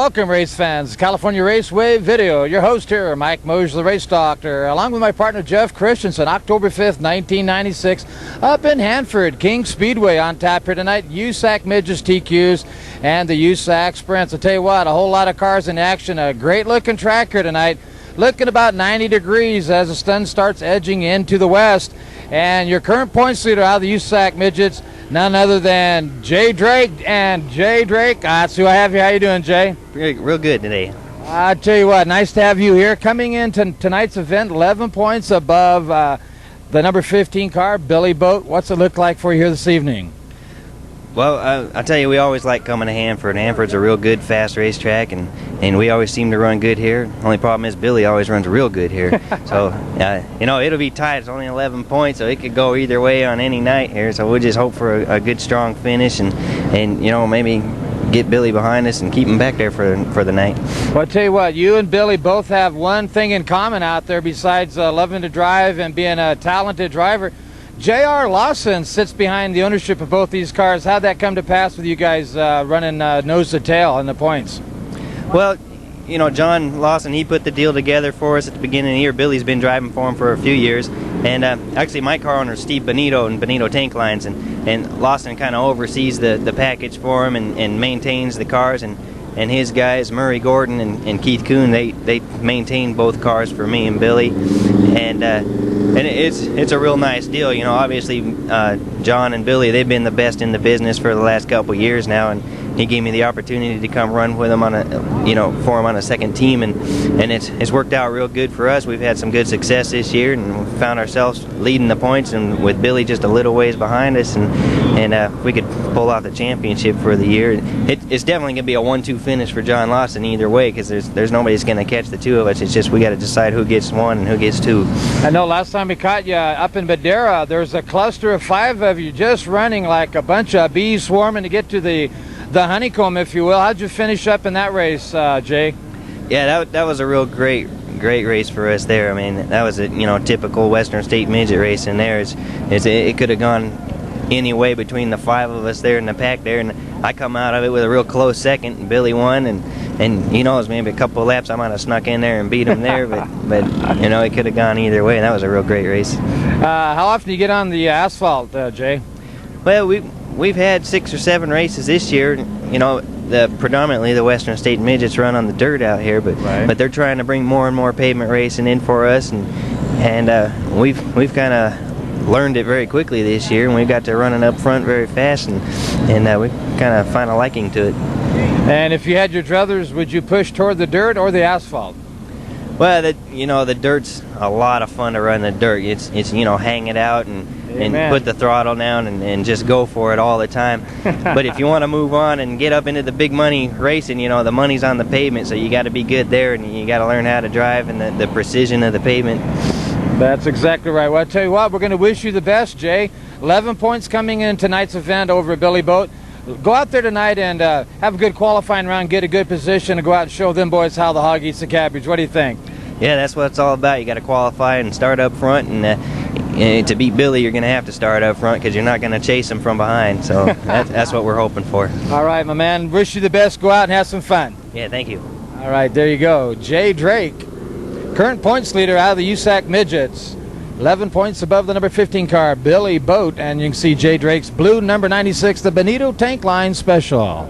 welcome race fans. California Raceway video. Your host here, Mike Mosier, the race doctor, along with my partner Jeff Christensen. October 5th, 1996, up in Hanford, King Speedway on tap here tonight. USAC Midgets TQs and the USAC Sprints. I'll tell you what, a whole lot of cars in action. A great looking track here tonight. Looking about 90 degrees as the sun starts edging into the west. And your current points leader out of the USAC Midgets, none other than Jay Drake. And Jay Drake, that's who I have here. How you doing, Jay? Real good today. I tell you what, nice to have you here. Coming into tonight's event, 11 points above the number 15 car, Billy Boat. What's it look like for you here this evening? Well, I tell you, we always like coming to Hanford. Hanford's a real good, fast racetrack, and we always seem to run good here. Only problem is Billy always runs real good here. So, you know, it'll be tight. It's only 11 points, so it could go either way on any night here. So we'll just hope for a good, strong finish and you know, maybe get Billy behind us and keep him back there for the night. Well, I tell you what, you and Billy both have one thing in common out there besides loving to drive and being a talented driver. J.R. Lawson sits behind the ownership of both these cars. How'd that come to pass with you guys running nose to tail in the points? Well, you know, John Lawson, he put the deal together for us at the beginning of the year. Billy's been driving for him for a few years. And actually, my car owner is Steve Benito and Benito Tank Lines. And Lawson kind of oversees the package for him and maintains the cars. And his guys, Murray Gordon and Keith Kuhn, they maintain both cars for me and Billy. And it's a real nice deal. You know, obviously John and Billy, they've been the best in the business for the last couple years now, and he gave me the opportunity to come run with him for him on a second team, and it's worked out real good for us. We've had some good success this year, and we found ourselves leading the points, and with Billy just a little ways behind us, and we could pull out the championship for the year. It's definitely going to be a 1-2 finish for John Lawson either way, because there's nobody's going to catch the two of us. It's just we got to decide who gets one and who gets two. I know last time we caught you up in Madera, there's a cluster of 5 of you just running like a bunch of bees swarming to get to the honeycomb, if you will. How'd you finish up in that race, Jay? Yeah, that was a real great race for us there. I mean, that was a typical Western State midget race in there. It could have gone any way between the 5 of us there in the pack there, and I come out of it with a real close second, and Billy won, and he knows maybe a couple of laps I might have snuck in there and beat him there, but you know, it could have gone either way, and that was a real great race. How often do you get on the asphalt, Jay? Well, we've had 6 or 7 races this year. You know, predominantly the Western State Midgets run on the dirt out here, but they're trying to bring more and more pavement racing in for us, and we've kind of learned it very quickly this year, and we got to running up front very fast, and we kind of find a liking to it. And if you had your druthers, would you push toward the dirt or the asphalt? Well, the dirt's a lot of fun to run the dirt. It's hang it out and put the throttle down and just go for it all the time. But if you want to move on and get up into the big money racing, the money's on the pavement, so you got to be good there, and you got to learn how to drive and the precision of the pavement. That's exactly right. Well, I'll tell you what, we're going to wish you the best, Jay. 11 points coming in tonight's event over at Billy Boat. Go out there tonight and have a good qualifying round, get a good position, and go out and show them boys how the hog eats the cabbage. What do you think? Yeah, that's what it's all about. You got to qualify and start up front, and to beat Billy, you're going to have to start up front because you're not going to chase him from behind. So that's what we're hoping for. All right, my man. Wish you the best. Go out and have some fun. Yeah, thank you. All right, there you go. Jay Drake, current points leader out of the USAC Midgets. 11 points above the number 15 car, Billy Boat, and you can see Jay Drake's blue number 96, the Benito Tank Line Special. All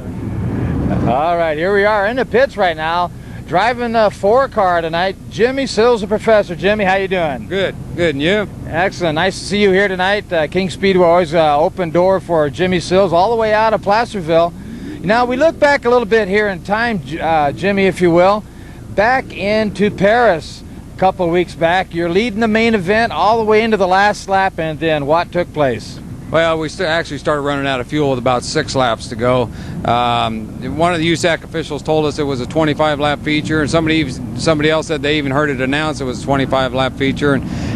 right, here we are in the pits right now, driving the 4 car tonight. Jimmy Sills, the professor. Jimmy, how you doing? Good, and you? Excellent. Nice to see you here tonight. King Speedway always open door for Jimmy Sills, all the way out of Placerville. Now we look back a little bit here in time, Jimmy, if you will, back into Paris. Couple of weeks back, you're leading the main event all the way into the last lap, and then what took place? Well, we actually started running out of fuel with about 6 laps to go. One of the USAC officials told us it was a 25-lap feature, and somebody else said they even heard it announced it was a 25-lap feature,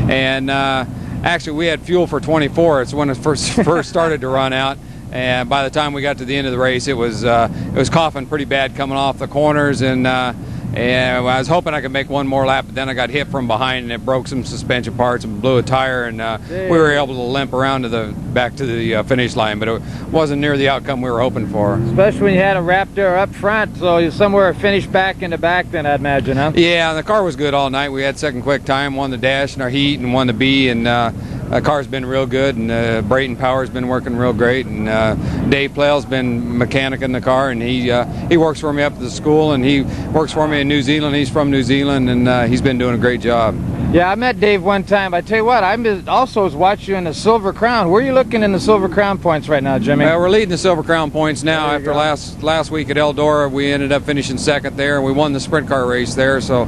and actually we had fuel for 24. It's when it first started to run out, and by the time we got to the end of the race, it was coughing pretty bad coming off the corners, and And I was hoping I could make one more lap, but then I got hit from behind and it broke some suspension parts and blew a tire, and we were able to limp around to back to the finish line, but it wasn't near the outcome we were hoping for. Especially when you had a Raptor up front, so you somewhere finished back in the back then, I'd imagine, huh? Yeah, and the car was good all night. We had second quick time, won the dash in our heat and won the B, and the car's been real good, and Brayton Power's been working real great, and Dave Plale's been mechanic in the car, and he works for me up at the school, and he works for me in New Zealand. He's from New Zealand, and he's been doing a great job. Yeah, I met Dave one time. I tell you what, I also was watching you in the Silver Crown. Where are you looking in the Silver Crown points right now, Jimmy? We're leading the Silver Crown points now. After last week at Eldora, we ended up finishing second there, and we won the sprint car race there. So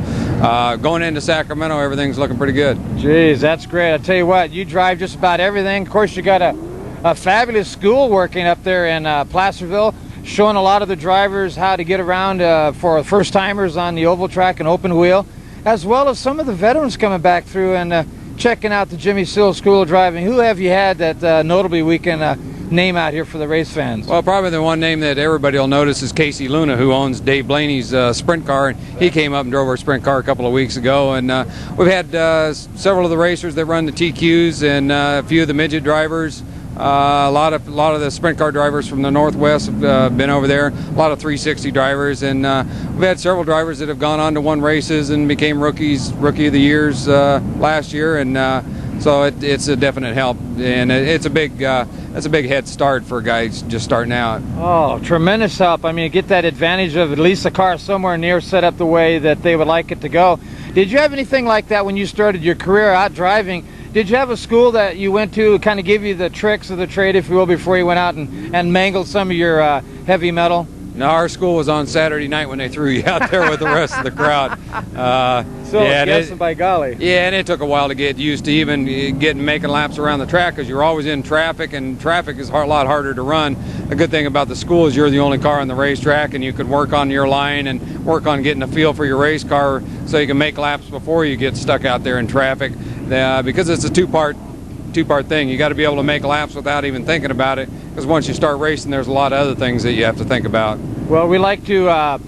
going into Sacramento, everything's looking pretty good. Jeez, that's great. I tell you what, you drive just about everything. Of course, you got a fabulous school working up there in Placerville, showing a lot of the drivers how to get around for first-timers on the oval track and open wheel, as well as some of the veterans coming back through and checking out the Jimmy Sills School of Driving. Who have you had that notably we can name out here for the race fans? Well, probably the one name that everybody will notice is Casey Luna, who owns Dave Blaney's sprint car, and he came up and drove our sprint car a couple of weeks ago. And we've had several of the racers that run the TQs and a few of the midget drivers. A lot of the sprint car drivers from the Northwest have been over there. A lot of 360 drivers, and we've had several drivers that have gone on to win races and became rookie of the years last year, and so it's a definite help, and it's a big head start for guys just starting out. Oh, tremendous help. I mean, you get that advantage of at least the car somewhere near set up the way that they would like it to go. Did you have anything like that when you started your career out driving? Did you have a school that you went to kind of give you the tricks of the trade, if you will, before you went out and mangled some of your heavy metal? No, our school was on Saturday night when they threw you out there with the rest of the crowd. Guessing by golly. Yeah, and it took a while to get used to even making laps around the track, because you're always in traffic, and traffic is a lot harder to run. The good thing about the school is you're the only car on the racetrack, and you could work on your line and work on getting a feel for your race car so you can make laps before you get stuck out there in traffic. Because it's a two-part thing. You got to be able to make laps without even thinking about it, because once you start racing, there's a lot of other things that you have to think about. Well, we like to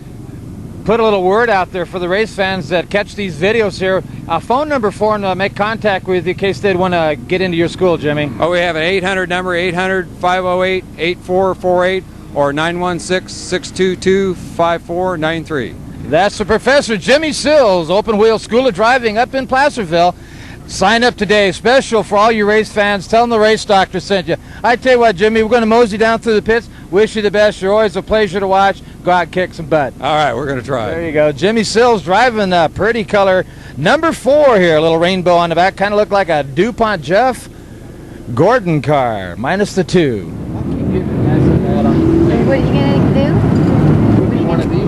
put a little word out there for the race fans that catch these videos here. A phone number for them to make contact with you in case they'd want to get into your school, Jimmy. Oh, we have an 800 number, 800-508-8448, or 916-622-5493. That's the Professor Jimmy Sills, Open Wheel School of Driving up in Placerville. Sign up today, special for all you race fans. Tell them the race doctor sent you. I tell you what, Jimmy, we're going to mosey down through the pits. Wish you the best. You're always a pleasure to watch. Go out and kick some butt. All right, we're going to try. There you go. Jimmy Sills driving the pretty color number 4 here. A little rainbow on the back. Kind of looked like a DuPont Jeff Gordon car, minus the 2. What are you going to do? One of these.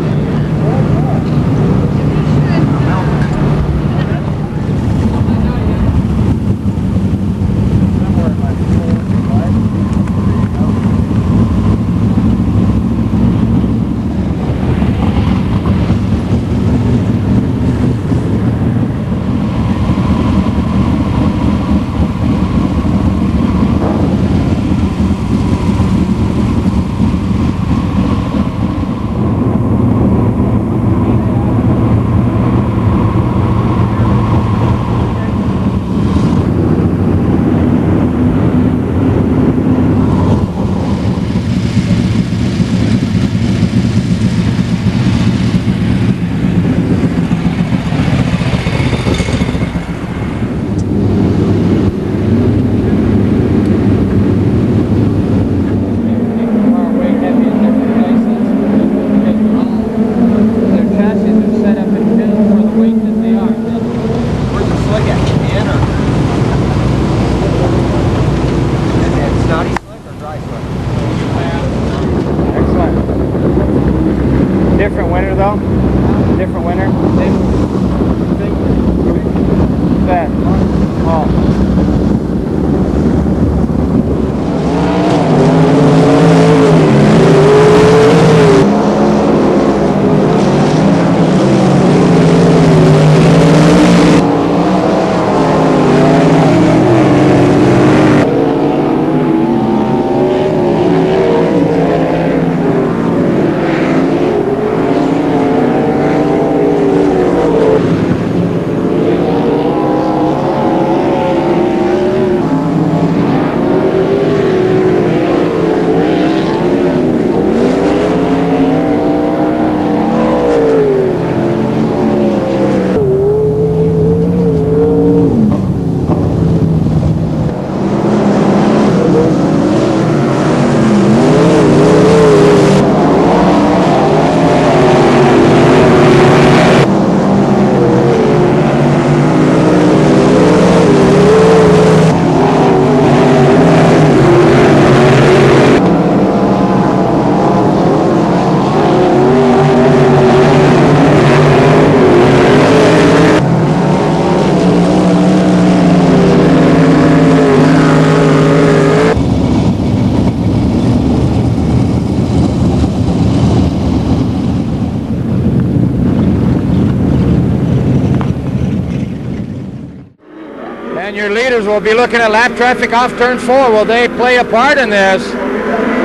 And your leaders will be looking at lap traffic off turn 4. Will they play a part in this?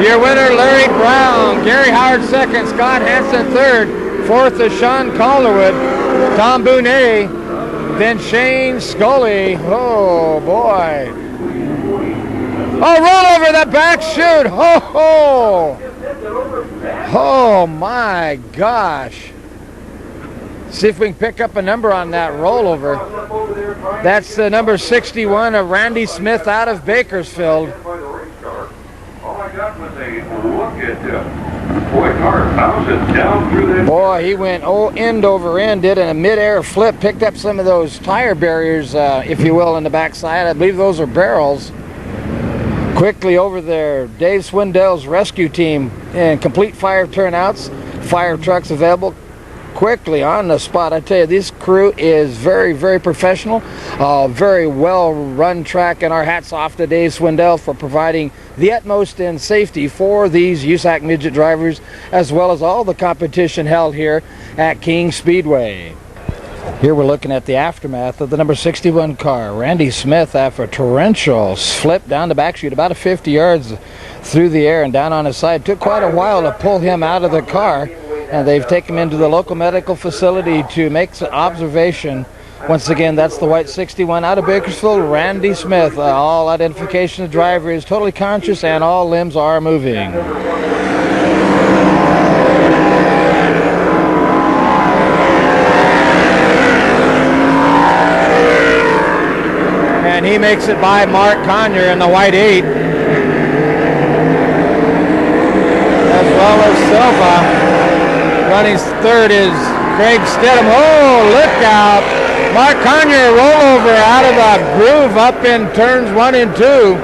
Your winner, Larry Brown. Gary Howard second. Scott Hansen third. Fourth is Sean Calderwood. Tom Bonet. Then Shane Scully. Oh, boy. Oh, roll over the back chute. Ho, ho. Oh, my gosh. See if we can pick up a number on that rollover. That's the number 61 of Randy Smith out of Bakersfield. Boy, he went end over end, did a mid-air flip, picked up some of those tire barriers, if you will, in the backside. I believe those are barrels. Quickly over there, Dave Swindell's rescue team and complete fire turnouts, fire trucks available. Quickly on the spot. I tell you, this crew is very, very professional, very well run track, and our hats off to Dave Swindell for providing the utmost in safety for these USAC midget drivers, as well as all the competition held here at King Speedway. Here we're looking at the aftermath of the number 61 car. Randy Smith, after a torrential flip down the back chute, about 50 yards through the air and down on his side. Took quite a while to pull him out of the car, and they've taken him into the local medical facility to make an observation. Once again, that's the white 61 out of Bakersfield, Randy Smith. All identification of the driver is totally conscious and all limbs are moving. And he makes it by Mark Conyer in the white 8. As well as Silva. Running third is Craig Stedham. Oh, look out. Mark Conyer rollover out of the groove up in turns 1 and 2.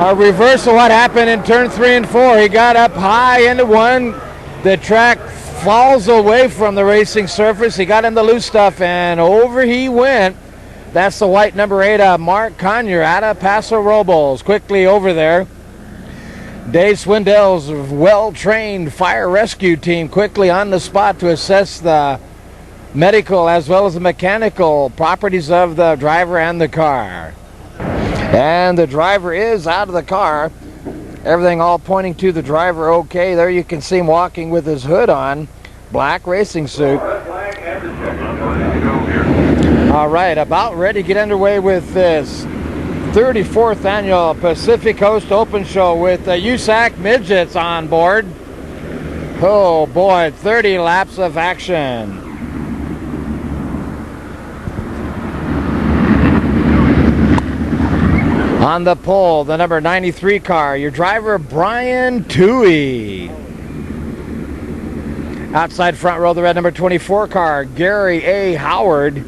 A reverse of what happened in turn 3 and 4. He got up high into 1. The track falls away from the racing surface. He got in the loose stuff and over he went. That's the white number 8, Mark Conyer out of Paso Robles. Quickly over there. Dave Swindell's well-trained fire rescue team quickly on the spot to assess the medical as well as the mechanical properties of the driver and the car. And the driver is out of the car. Everything all pointing to the driver okay. There you can see him walking with his hood on. Black racing suit. All right, about ready to get underway with this 34th annual Pacific Coast Open Show with the USAC Midgets on board. Oh boy, 30 laps of action. On the pole, the number 93 car, your driver Brian Toohey. Outside front row, the red number 24 car, Gary A. Howard.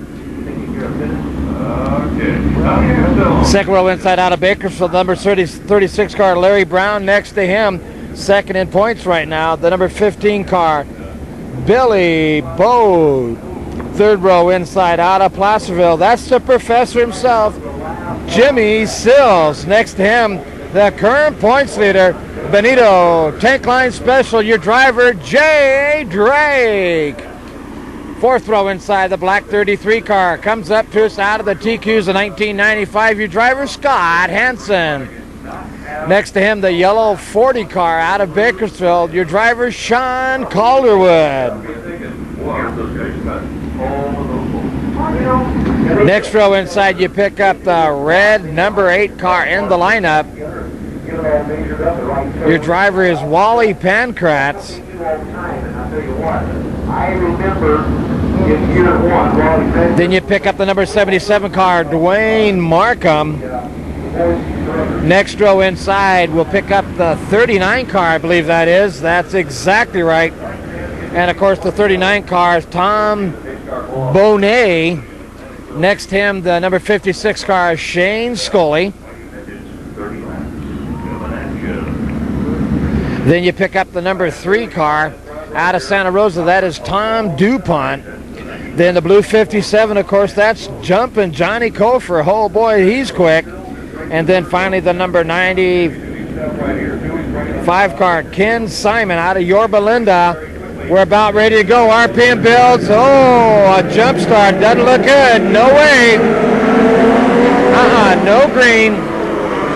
Second row inside out of Bakersfield, number 36 car, Larry Brown. Next to him, second in points right now, the number 15 car, Billy Bode. Third row inside out of Placerville, that's the professor himself, Jimmy Sills. Next to him, the current points leader, Benito Tank Line Special, your driver, Jay Drake. Fourth row inside the black 33 car. Comes up to us out of the TQs of 1995. Your driver, Scott Hansen. Next to him, the yellow 40 car out of Bakersfield. Your driver, Sean Calderwood. Next row inside, you pick up the red number 8 car in the lineup. Your driver is Wally Pankratz. I remember in year 1. Then you pick up the number 77 car, Dwayne Markham. Next row inside, we'll pick up the 39 car, I believe that is. That's exactly right. And of course, the 39 car is Tom Bonet. Next to him, the number 56 car, Shane Scully. Then you pick up the number 3 car out of Santa Rosa. That is Tom DuPont. Then the blue 57, of course, that's Jumpin' Johnny Kofer. Oh boy, he's quick. And then finally the number 95 car, Ken Simon out of Yorba Linda. We're about ready to go. RPM builds. Oh, a jump start. Doesn't look good. No way. No green.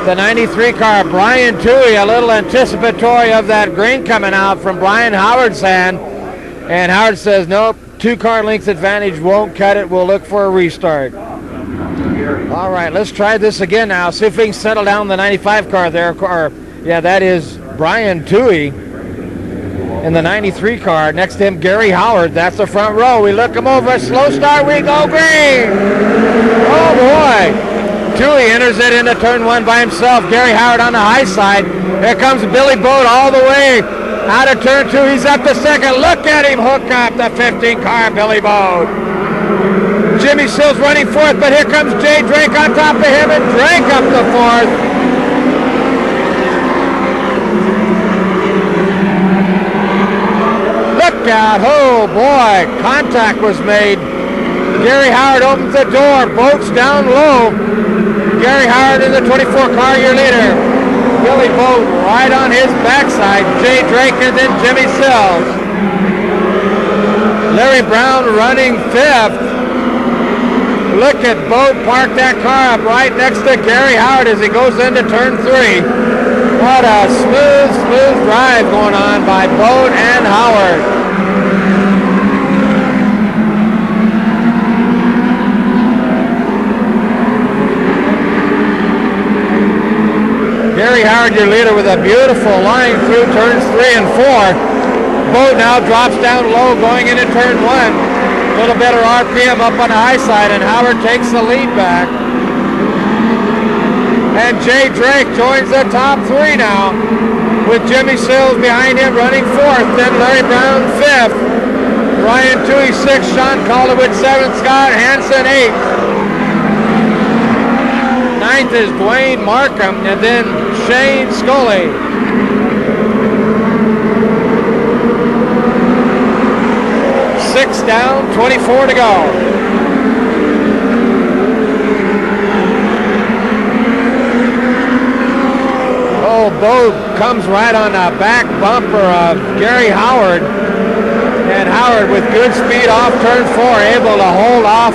The 93 car, Brian Toohey, a little anticipatory of that green coming out from Brian Howard's hand. And Howard says, nope, 2 car lengths advantage won't cut it. We'll look for a restart. All right, let's try this again now. See if we can settle down the 95 car there. Yeah, that is Brian Toohey in the 93 car. Next to him, Gary Howard. That's the front row. We look him over. Slow start. We go green. Oh, boy. Toohey enters it into turn 1 by himself. Gary Howard on the high side. Here comes Billy Boat all the way out of turn 2. He's up to second. Look at him hook up the 15 car, Billy Boat. Jimmy Sills running 4th, but here comes Jay Drake on top of him, and Drake up the 4th. Look out. Oh, boy. Contact was made. Gary Howard opens the door. Boat's down low. Gary Howard in the 24 car, your leader. Billy Boat right on his backside. Jay Drake and then Jimmy Sills. Larry Brown running 5th. Look at Boat park that car up right next to Gary Howard as he goes into turn 3. What a smooth drive going on by Boat and Howard. Gary Howard, your leader, with a beautiful line through turns 3 and 4. Boat now drops down low going into turn 1. A little better RPM up on the high side, and Howard takes the lead back. And Jay Drake joins the top 3 now, with Jimmy Sills behind him running 4th, then Larry Brown 5th, Ryan Toohey 6th, Sean Calderwood 7th, Scott Hansen 8th. 9th is Dwayne Markham, and then Shane Scully. 6 down, 24 to go. Oh, Boat comes right on the back bumper of Gary Howard. And Howard with good speed off turn 4, able to hold off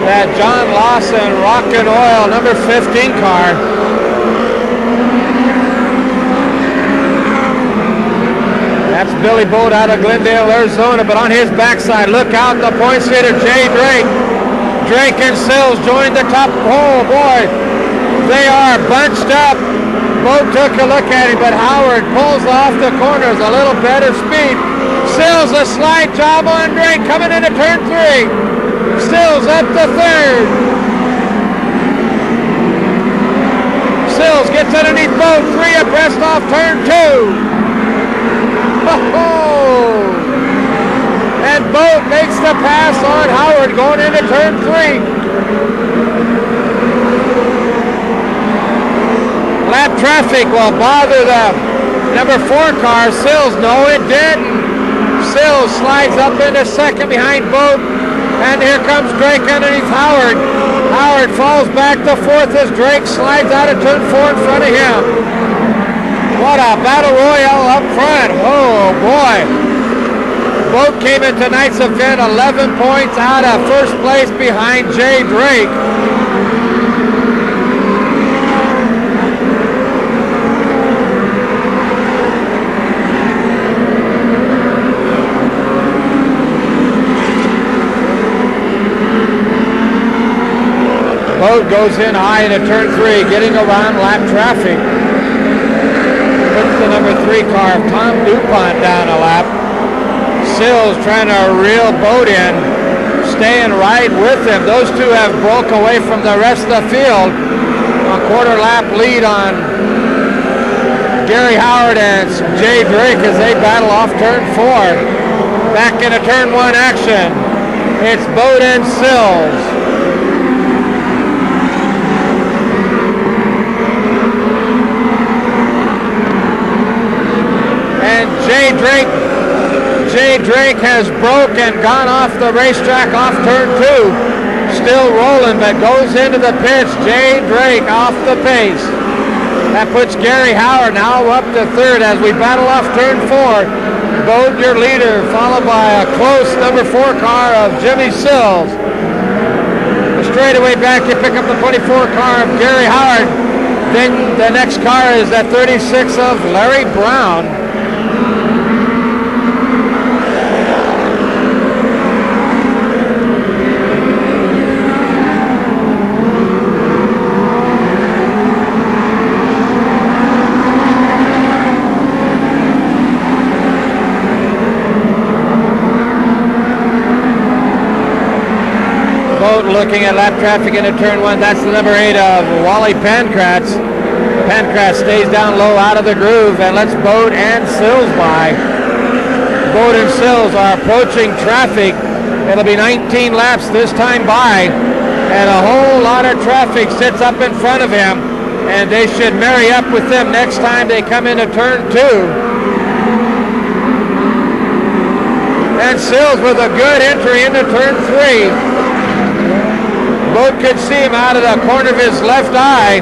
that John Lawson Rockin' Oil number 15 car. That's Billy Boat out of Glendale, Arizona, but on his backside, look out, the points hitter, Jay Drake. Drake and Sills joined the top. Oh, boy, they are bunched up. Boat took a look at him, but Howard pulls off the corners, a little better speed. Sills, a slide job on Drake, coming into turn 3. Sills up to 3rd. Sills gets underneath Boat, 3 abreast off turn 2. Oh! And Boat makes the pass on Howard going into turn 3. Lap traffic will bother the number 4 car. Sills, no, it didn't. Sills slides up into 2nd behind Boat, and here comes Drake underneath Howard. Howard falls back to 4th as Drake slides out of turn 4 in front of him. What a battle royale up front. Oh, boy. Boat came in tonight's event 11 points out of first place behind Jay Drake. Boat goes in high into turn 3, getting around lap traffic. Puts the number 3 car of Tom DuPont down a lap. Sills trying to reel Boat in, staying right with him. Those two have broke away from the rest of the field. A quarter lap lead on Gary Howard and Jay Drake as they battle off turn 4. Back into turn 1 action. It's Boat and Sills. Jay Drake has broke and gone off the racetrack off turn 2. Still rolling, but goes into the pits. Jay Drake off the pace. That puts Gary Howard now up to third as we battle off turn 4. Boat your leader, followed by a close number 4 car of Jimmy Sills. Straightaway back, you pick up the 24 car of Gary Howard. Then the next car is that 36 of Larry Brown. Looking at lap traffic into turn 1, that's the number 8 of Wally Pankratz. Pankratz stays down low out of the groove and lets Boat and Sills by. Boat and Sills are approaching traffic. It'll be 19 laps this time by, and a whole lot of traffic sits up in front of him, and they should marry up with them next time they come into turn 2. And Sills with a good entry into turn 3. Boat could see him out of the corner of his left eye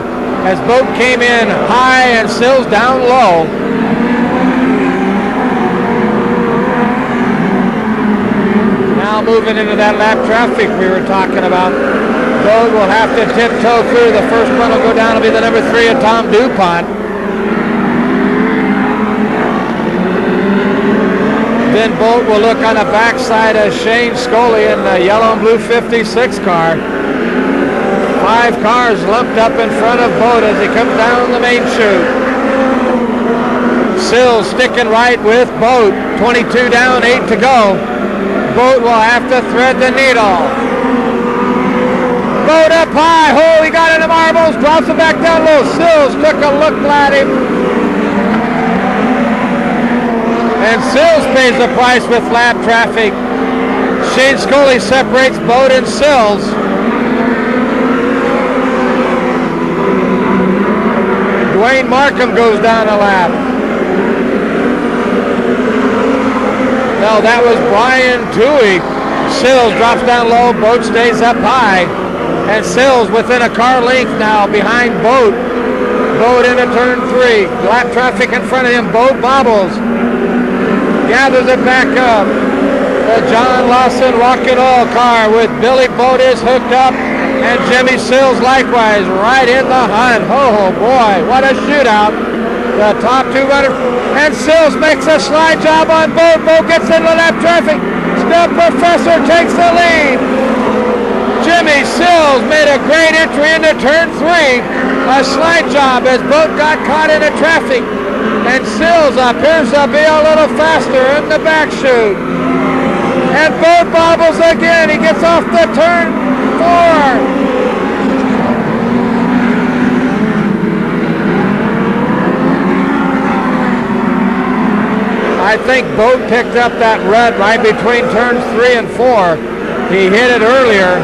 as Boat came in high and Sills down low. Now moving into that lap traffic we were talking about. Boat will have to tiptoe through. The first one will go down, will be the number 3 of Tom DuPont. Then Boat will look on the backside of Shane Scully in the yellow and blue 56 car. 5 cars lumped up in front of Boat as he comes down the main chute. Sills sticking right with Boat. 22 down, 8 to go. Boat will have to thread the needle. Boat up high. Oh, he got into marbles. Drops it back down low. Sills took a look at him. And Sills pays the price with lap traffic. Shane Scully separates Boat and Sills. Dwayne Markham goes down a lap. No, that was Brian Toohey. Sills drops down low, Boat stays up high. And Sills within a car length now behind Boat. Boat into turn 3. Lap traffic in front of him. Boat bobbles. Gathers it back up. The John Lawson Rocket Oil car with Billy Boat is hooked up. And Jimmy Sills likewise right in the hunt. Oh boy, what a shootout. The top 2 runners. And Sills makes a slide job on Boat. Boat gets into lap traffic. Still Professor takes the lead. Jimmy Sills made a great entry into turn 3. A slide job as Boat got caught in the traffic. And Sills appears to be a little faster in the back chute. And Boat bobbles again. He gets off the turn 4. I think Boat picked up that rut right between turns 3 and 4. He hit it earlier.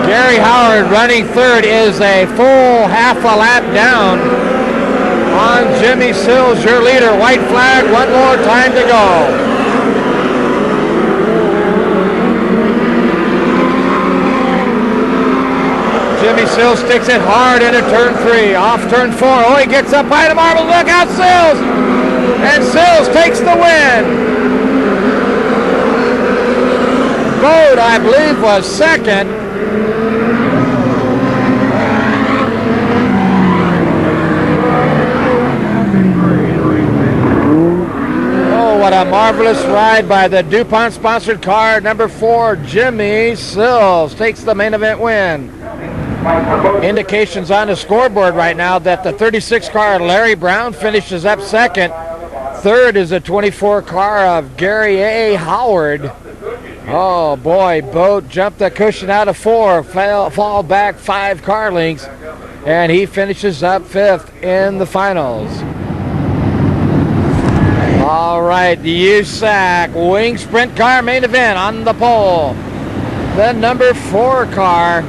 Gary Howard running third is a full half a lap down on Jimmy Sills, your leader. White flag, one more time to go. Jimmy Sills sticks it hard into turn 3. Off turn 4. Oh, he gets up high to marble. Look out, Sills! And Sills takes the win. Boat, I believe, was second. Oh, what a marvelous ride by the DuPont-sponsored car, number 4, Jimmy Sills takes the main event win. Indications on the scoreboard right now that the 36 car Larry Brown finishes up second. Third is a 24 car of Gary A. Howard. Oh boy, Boat jumped the cushion out of 4, fall back 5 car lengths, and he finishes up 5th in the finals. All right, the USAC wing sprint car main event on the pole. The number 4 car.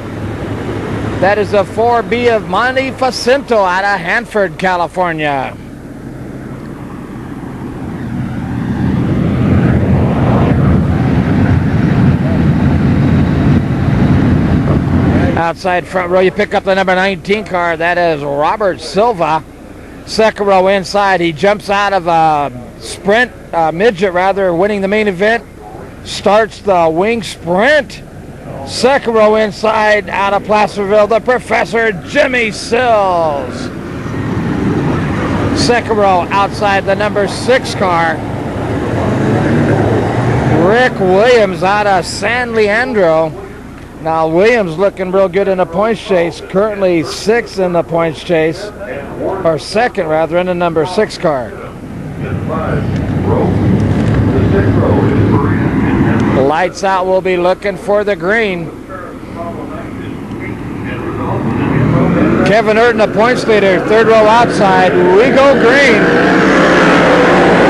That is the 4B of Monte Facinto out of Hanford, California. Outside front row, you pick up the number 19 car. That is Robert Silva. Second row inside. He jumps out of a sprint, midget rather, winning the main event. Starts the wing sprint. Second row inside, out of Placerville, the Professor Jimmy Sills. Second row outside, the number 6 car. Rick Williams out of San Leandro. Now Williams looking real good in the points chase. Currently 6th in the points chase, or 2nd rather, in the number 6 car. Lights out, we'll be looking for the green. Kevin Urton, the points leader, 3rd row outside. We go green.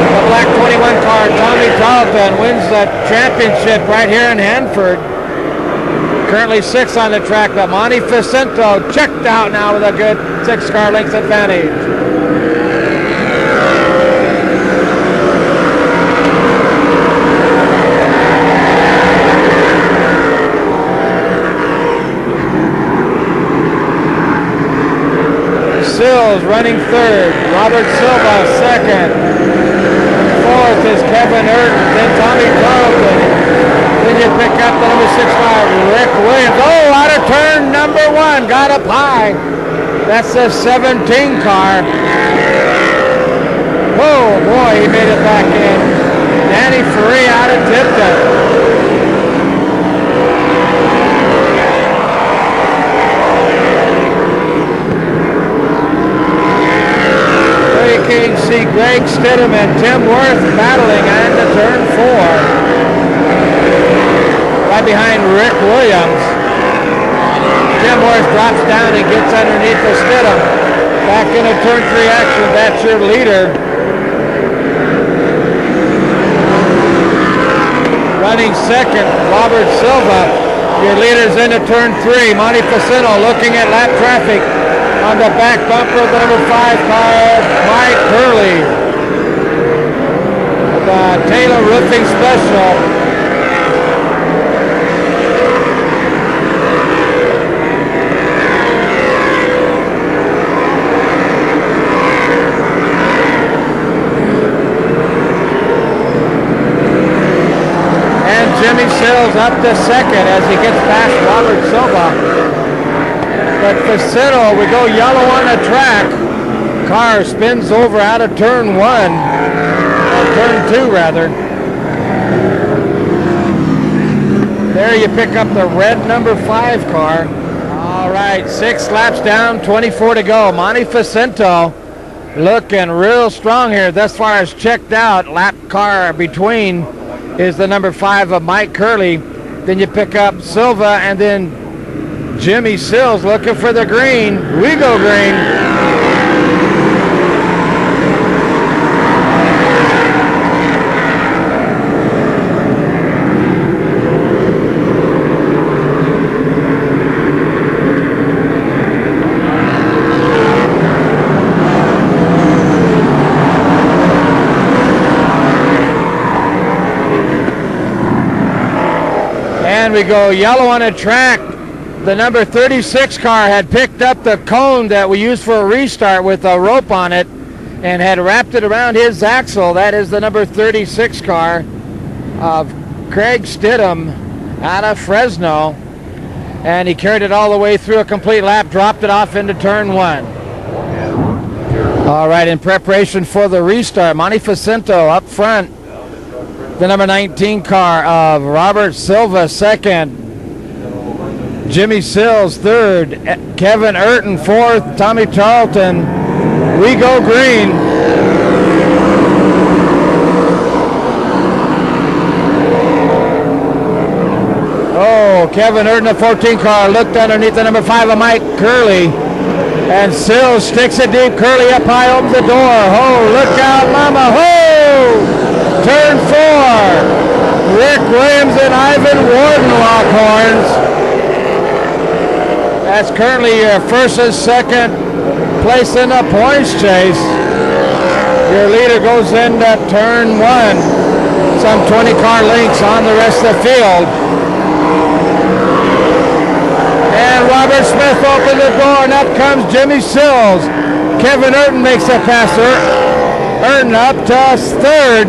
The black 21 car, Tommy Tarleton, wins the championship right here in Hanford. Currently 6th on the track, but Monty Facento checked out now with a good 6-car length advantage. Sills running 3rd, Robert Silva 2nd, 4th is Kevin Urton, then Tommy Tarleton. Then you pick up the number 6-5, Rick Williams. Oh, out of turn number 1, got up high. That's the 17 car. Oh boy, he made it back in. Danny Ferree out of Tipton. You see Greg Stidham and Tim Worth battling into turn 4. Right behind Rick Williams. Tim Worth drops down and gets underneath the Stidham. Back into turn 3 action. That's your leader. Running 2nd, Robert Silva. Your leader's into turn 3. Monty Facino looking at lap traffic. On the back bumper of the number 5 car, Mike Hurley. The Taylor Roofing Special. And Jimmy Sills up to 2nd as he gets past Robert Silva. But Facino, we go yellow on the track. Car spins over out of turn 1, or turn 2 rather. There you pick up the red number 5 car. All right, 6 laps down, 24 to go. Monty Facento looking real strong here. Thus far as checked out, lap car between is the number 5 of Mike Curley. Then you pick up Silva and then Jimmy Sills looking for the green. We go green. And we go yellow on the track. The number 36 car had picked up the cone that we used for a restart with a rope on it and had wrapped it around his axle. That is the number 36 car of Craig Stidham out of Fresno. And he carried it all the way through a complete lap, dropped it off into turn 1. All right, in preparation for the restart, Monty Facento up front. The number 19 car of Robert Silva 2nd. Jimmy Sills 3rd, Kevin Urton 4th, Tommy Tarleton. We go green. Oh, Kevin Urton, the 14 car, looked underneath the number 5 of Mike Curley. And Sills sticks it deep. Curley up high, opens the door. Oh, look out, mama. Oh! Turn 4. Rick Williams and Ivan Warden lock horns. That's currently your 1st and 2nd place in the points chase. Your leader goes into turn 1. Some 20 car lengths on the rest of the field. And Robert Smith opened the door, and up comes Jimmy Sills. Kevin Urton makes that pass. Urton up to third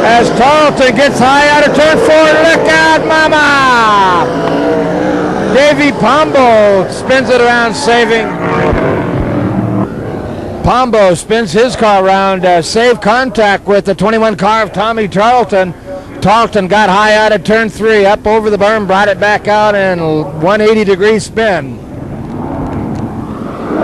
as Tarleton gets high out of turn 4. Look out, mama! Davey Pombo spins it around, saving. Pombo spins his car around, save contact with the 21 car of Tommy Tarleton. Tarleton got high out of turn 3, up over the berm, brought it back out in 180-degree spin.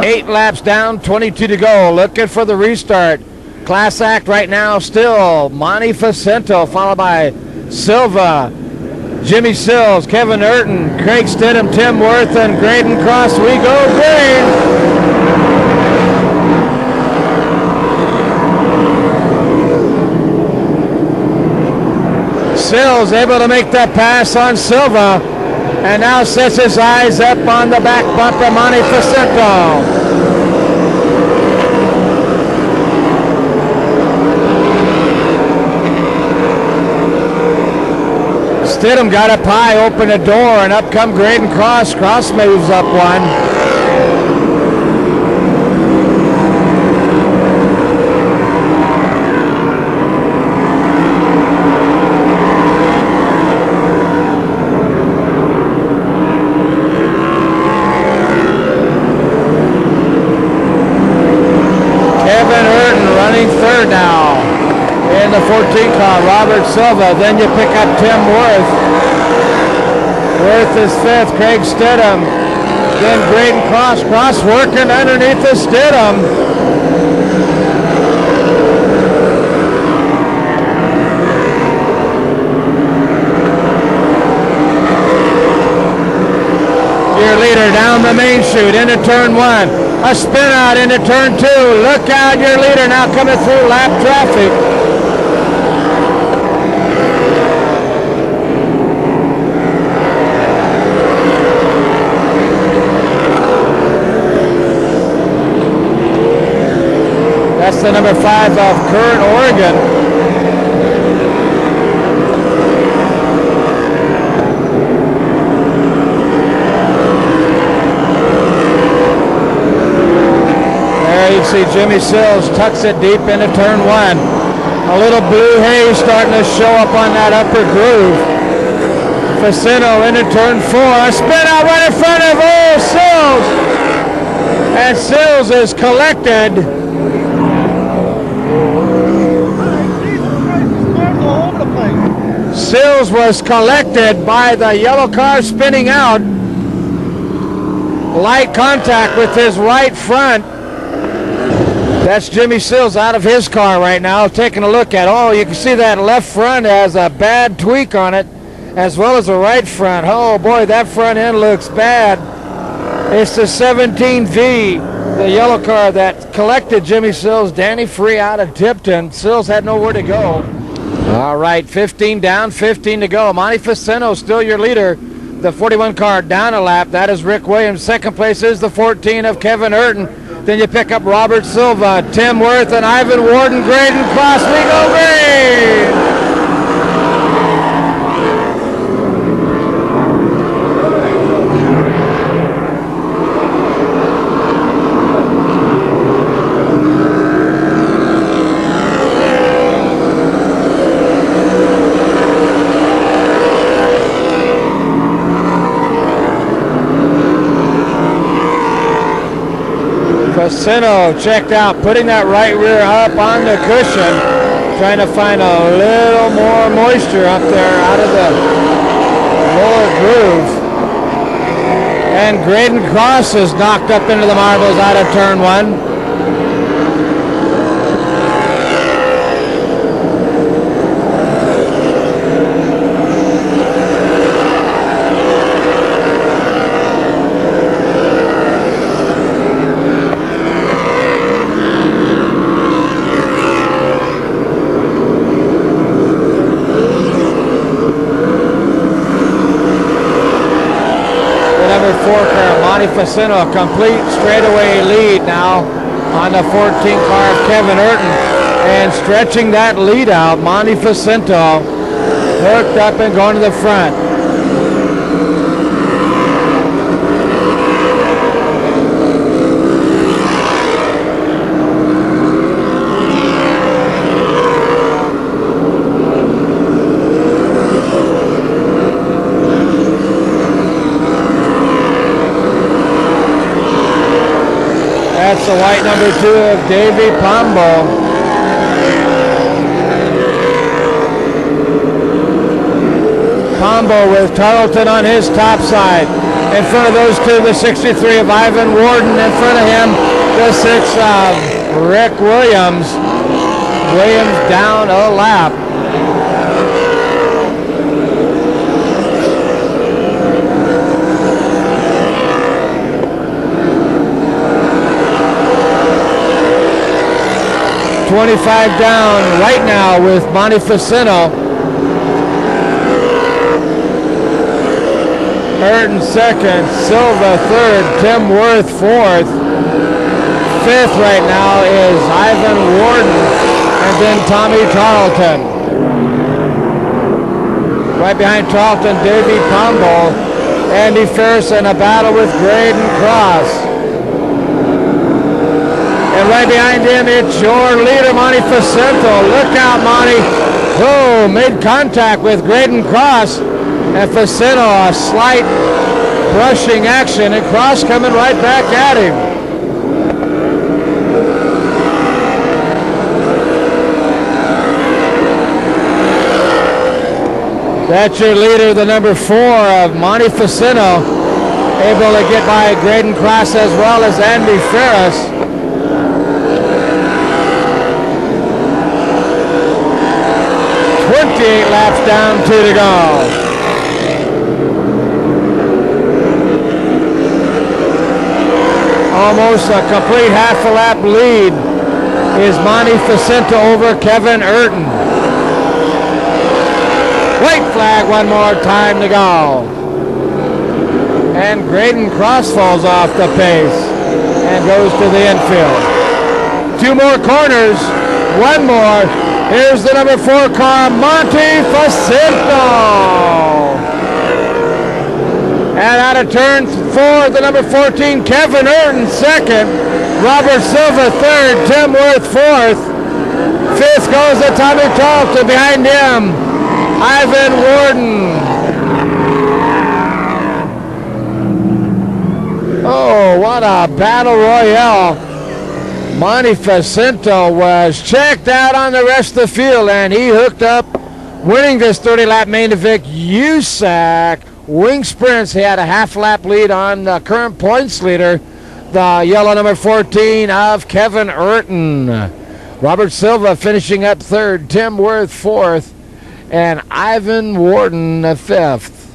8 laps down, 22 to go. Looking for the restart. Class act right now still Monty Facento, followed by Silva, Jimmy Sills, Kevin Urton, Craig Stidham, Tim Worth, and Graydon Cross. We go green. Sills able to make that pass on Silva, and now sets his eyes up on the back bumper, Monty Facento. Stidham got up high, opened the door, and up come Graydon Cross. Cross moves up one. Third now in the 14 car, Robert Silva. Then you pick up Tim Worth. Worth is 5th, Craig Stidham. Then Graydon Cross. Cross working underneath the Stidham. Your leader down the main chute into turn 1. A spin out into turn 2. Look out, your leader now coming through lap traffic. That's the number 5 of Current, Oregon. You see Jimmy Sills tucks it deep into turn 1. A little blue haze starting to show up on that upper groove. Facino into turn 4. A spin out right in front of Sills. And Sills is collected. Sills was collected by the yellow car spinning out. Light contact with his right front. That's Jimmy Sills out of his car right now, taking a look at. Oh, you can see that left front has a bad tweak on it, as well as the right front. Oh boy, that front end looks bad. It's the 17V, the yellow car that collected Jimmy Sills. Danny Free out of Tipton. Sills had nowhere to go. All right, 15 down, 15 to go. Monty Facino still your leader. The 41 car down a lap. That is Rick Williams. Second place is the 14 of Kevin Urton. Then you pick up Robert Silva, Tim Worth, and Ivan Warden. Graydon Cross. We go green! Facino checked out, putting that right rear up on the cushion, trying to find a little more moisture up there out of the lower groove. And Graydon Cross is knocked up into the marbles out of turn 1. Monty Facino, a complete straightaway lead now on the 14 car of Kevin Urton, and stretching that lead out, Monty Facino hooked up and going to the front. That's the white number 2 of Davey Pombo. Pombo with Tarleton on his top side. In front of those two, the 63 of Ivan Warden. In front of him, the 6 of Rick Williams. Williams down a lap. .25 down right now with Monte Facino. Burton second, Silva third, Tim Worth fourth. Fifth right now is Ivan Warden, and then Tommy Tarleton. Right behind Tarleton, Davey Pombo. Andy Ferris in a battle with Graydon Cross. And right behind him, it's your leader, Monte Facento. Look out, Monte. Oh, made contact with Graydon Cross. And Facino, a slight brushing action, and Cross coming right back at him. That's your leader, the number 4 of Monte Facino, able to get by Graydon Cross as well as Andy Ferris. .28 laps down, 2 to go. Almost a complete half a lap lead is Monte Facento over Kevin Urton. White flag, one more time to go. And Graydon Cross falls off the pace and goes to the infield. 2 more corners, 1 more. Here's the number 4 car, Monte Facento. And out of turn 4, the number 14, Kevin Urton second. Robert Silva third, Tim Worth fourth. Fifth goes to Tommy Tarleton. Behind him, Ivan Warden. Oh, what a battle royale. Monte Facento was checked out on the rest of the field, and he hooked up, winning this 30-lap main event. USAC wing sprints. He had a half-lap lead on the current points leader, the yellow number 14 of Kevin Urton. Robert Silva finishing up third, Tim Worth fourth, and Ivan Warden fifth.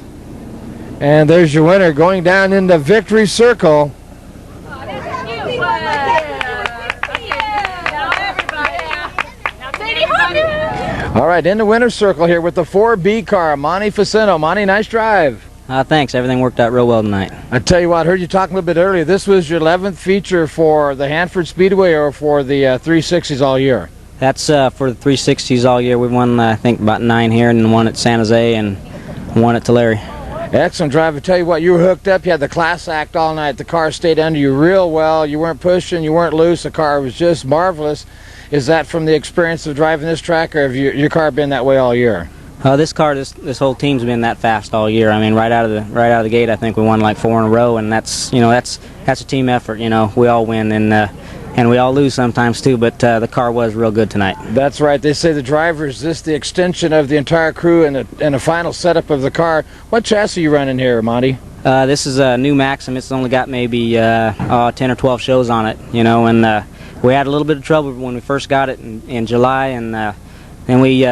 And there's your winner going down into victory circle. All right, in the winner's circle here with the 4B car, Monte Facino. Monte, nice drive. Thanks. Everything worked out real well tonight. I tell you what, I heard you talking a little bit earlier. This was your 11th feature for the Hanford Speedway or for the 360s all year? That's for the 360s all year. We've won, I think, about 9 here, and 1 at San Jose and 1 at Tulare. Excellent drive. I tell you what, you were hooked up. You had the class act all night. The car stayed under you real well. You weren't pushing. You weren't loose. The car was just marvelous. Is that from the experience of driving this track, or have your car been that way all year? This car, this whole team's been that fast all year. I mean, right out of the gate, I think we won like 4 in a row, and that's a team effort. We all win, and we all lose sometimes too. But the car was real good tonight. That's right. They say the driver is just the extension of the entire crew and the final setup of the car. What chassis are you running here, Monty? This is a new Maxim. It's only got maybe 10 or 12 shows on it. And we had a little bit of trouble when we first got it in July, and then we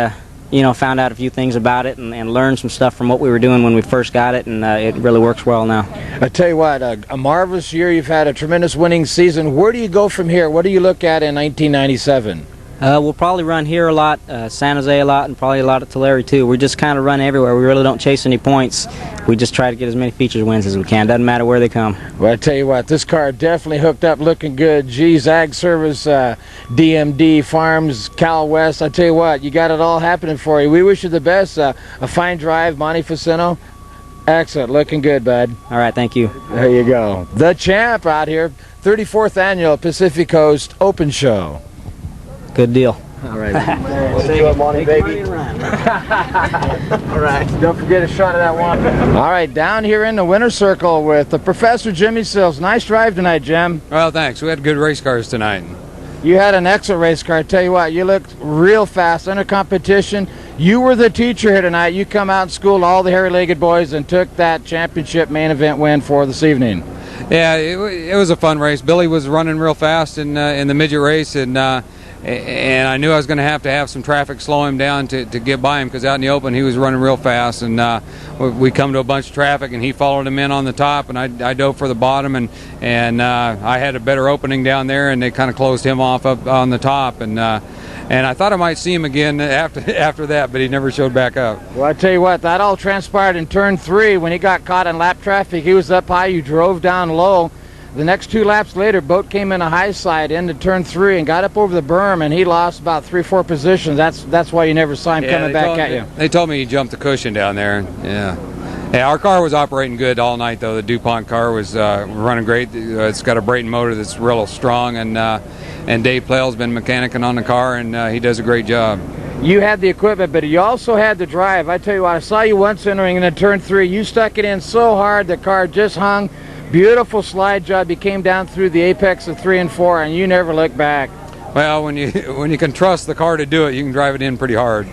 found out a few things about it and learned some stuff from what we were doing when we first got it, and it really works well now. I tell you what, a marvelous year. You've had a tremendous winning season. Where do you go from here? What do you look at in 1997? We'll probably run here a lot, San Jose a lot, and probably a lot at Tulare too. We just kind of run everywhere. We really don't chase any points. We just try to get as many features wins as we can. Doesn't matter where they come. Well, I tell you what, this car definitely hooked up, looking good. G's Ag Service, DMD Farms, Cal West. I tell you what, you got it all happening for you. We wish you the best. A fine drive, Monte Facino. Excellent, looking good, bud. All right, thank you. There you go. The champ out here, 34th Annual Pacific Coast Open Show. Good deal. All right. Enjoy money, baby. All right. Don't forget a shot of that one. All right, down here in the winner's circle with the Professor Jimmy Sills. Nice drive tonight, Jim. Well, thanks. We had good race cars tonight. You had an excellent race car. I tell you what, you looked real fast under competition. You were the teacher here tonight. You come out and schooled all the hairy-legged boys and took that championship main event win for this evening. Yeah, it was a fun race. Billy was running real fast in the midget race, and I knew I was going to have some traffic slow him down to get by him, because out in the open he was running real fast, and we come to a bunch of traffic and he followed him in on the top, and I dove for the bottom, and I had a better opening down there, and they kind of closed him off up on the top, and I thought I might see him again after that, but he never showed back up. Well, I tell you what, that all transpired in turn 3 when he got caught in lap traffic. He was up high, you drove down low. The next 2 laps later, Boat came in a high side into turn 3 and got up over the berm, and he lost about 3-4 positions. That's why you never saw him coming back at you. They told me he jumped the cushion down there. Yeah, our car was operating good all night, though. The DuPont car was running great. It's got a Brayton motor that's real strong, and Dave Plale's been mechanicking on the car, and he does a great job. You had the equipment, but you also had the drive. I tell you what, I saw you once entering in turn 3. You stuck it in so hard, the car just hung. Beautiful slide job. You came down through the apex of 3 and 4, and you never looked back. Well, when you can trust the car to do it, you can drive it in pretty hard.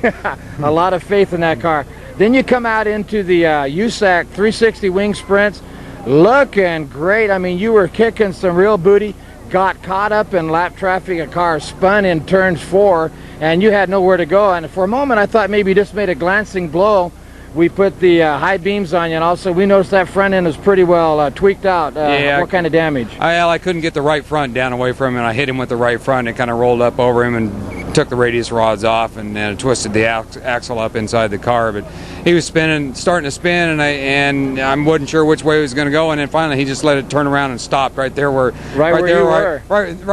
A lot of faith in that car. Then you come out into the USAC 360 wing sprints, looking great. I mean, you were kicking some real booty. Got caught up in lap traffic. A car spun in turns 4, and you had nowhere to go. And for a moment, I thought maybe you just made a glancing blow. We put the high beams on you, and also we noticed that front end was pretty well tweaked out. Yeah, what kind of damage? I couldn't get the right front down away from him, and I hit him with the right front. It kind of rolled up over him and took the radius rods off, and twisted the axle up inside the car. But he was starting to spin, and I wasn't sure which way he was going to go. And then finally, he just let it turn around and stopped right there where right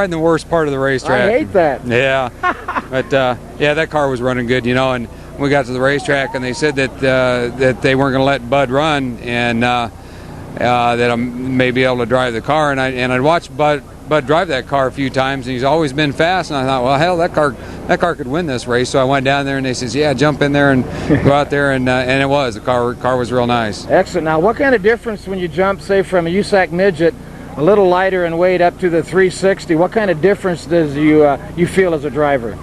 in the worst part of the racetrack. I hate that. Yeah, but yeah, that car was running good, and we got to the racetrack, and they said that they weren't going to let Bud run, and that I may be able to drive the car. And I'd watched Bud drive that car a few times, and he's always been fast. And I thought, well, hell, that car could win this race. So I went down there, and they says, yeah, jump in there and go out there, and it was. The car was real nice. Excellent. Now, what kind of difference when you jump, say, from a USAC midget, a little lighter in weight, up to the 360? What kind of difference does you feel as a driver?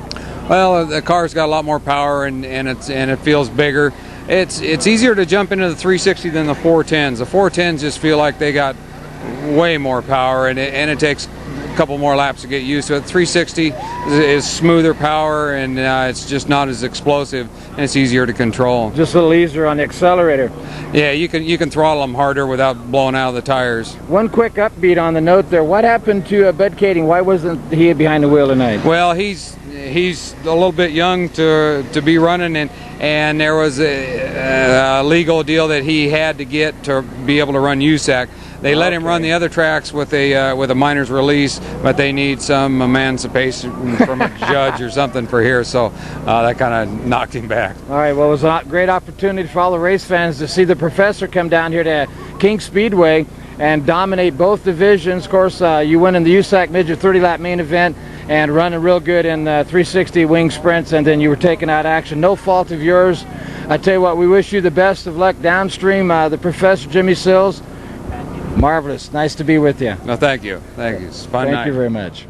Well, the car's got a lot more power, and it feels bigger. It's easier to jump into the 360 than the 410s. The 410s just feel like they got way more power, and it takes a couple more laps to get used to it. 360 is smoother power, and it's just not as explosive, and it's easier to control. Just a little easier on the accelerator. Yeah, you can throttle them harder without blowing out of the tires. One quick upbeat on the note there. What happened to Bud Kading? Why wasn't he behind the wheel tonight? Well, he's a little bit young to be running, and there was a legal deal that he had to get to be able to run USAC. They let him run the other tracks with a minor's release, but they need some emancipation from a judge or something for here, so that kind of knocked him back. All right, well, it was a great opportunity for all the race fans to see the Professor come down here to King Speedway and dominate both divisions. Of course, you win in the USAC Midget 30-lap main event and running real good in 360 wing sprints, and then you were taking out action. No fault of yours. I tell you what, we wish you the best of luck downstream. The Professor Jimmy Sills, marvelous. Nice to be with you. No, thank you. Thank you. It's a fun night. Thank you very much.